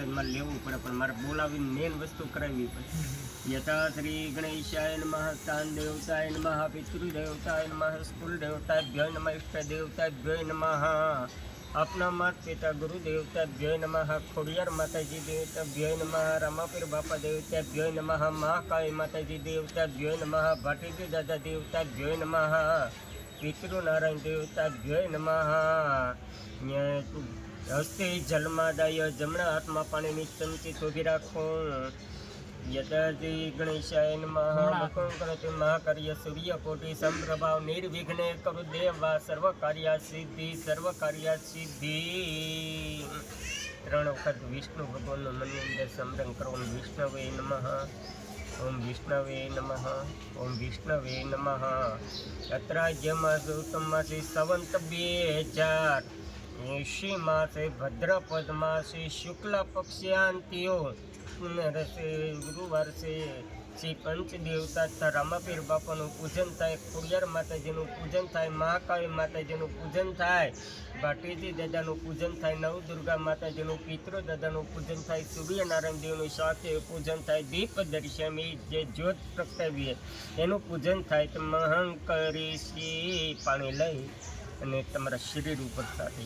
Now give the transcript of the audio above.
મારે લેવું પડે, પણ મારે બોલાવીને મેન વસ્તુ કરાવવી પડે। યથા શ્રી ગણેશાય નમઃ, સ્થાન દેવતાય નમઃ, પિતૃદેવતાય નમઃ, સ્કુલ દેવતાભ્યો નમઃ, ઇષ્ટ દેવતાભ્યો નમઃ, अपना मात पिता गुरु देवताभ्यो नमः, खोडियार माताजी देवताभ्यो नमः, रामापीर बापा देवताभ्यो नमः, महाकाली माताजी देवताभ्यो नमः, भाटीजी दादा देवताभ्यो नमः, पितृनारायण देवताभ्यो नमः। हस्ते जलमादाय जमणा हाथमां पाणीनी चमची तोभी राखो। यदादि गणेशाय नमः, मुखं करोति महाकार्य सूर्यकोटि संप्रभाव निर्विघ्ने करो देवा सर्वकार्य सिद्धि सर्वकार्य सिद्धि। 3 वखत विष्णु भगवानનું મનની અંદર સમરણ કરો। ઓમ વિષ્ણવે નમઃ, ઓમ વિષ્ણવે નમઃ, ઓમ વિષ્ણવે નમઃ। અત્રાજ્ય માસે ઉત્તમ માસે સંવંત 2080 માસે ભદ્રપદ માસે શુક્લ પક્ષાંતિયો પુનરસે ગુરુવાર છે। શ્રી પંચ દેવતા તથા રામાપીર બાપાનું પૂજન થાય, ખોડિયાર માતાજીનું પૂજન થાય, મહાકાળી માતાજીનું પૂજન થાય, ભાટીજી દાદાનું પૂજન થાય, નવદુર્ગા માતાજીનું પિતૃ દાદાનું પૂજન થાય, સૂર્યનારાયણ દેવનું સાથે પૂજન થાય, દીપ દર્શમી જે જ્યોત પ્રગટાવીએ એનું પૂજન થાય। તો મહં કરીશી પાણી લઈ અને તમારા શરીર ઉપર સાથે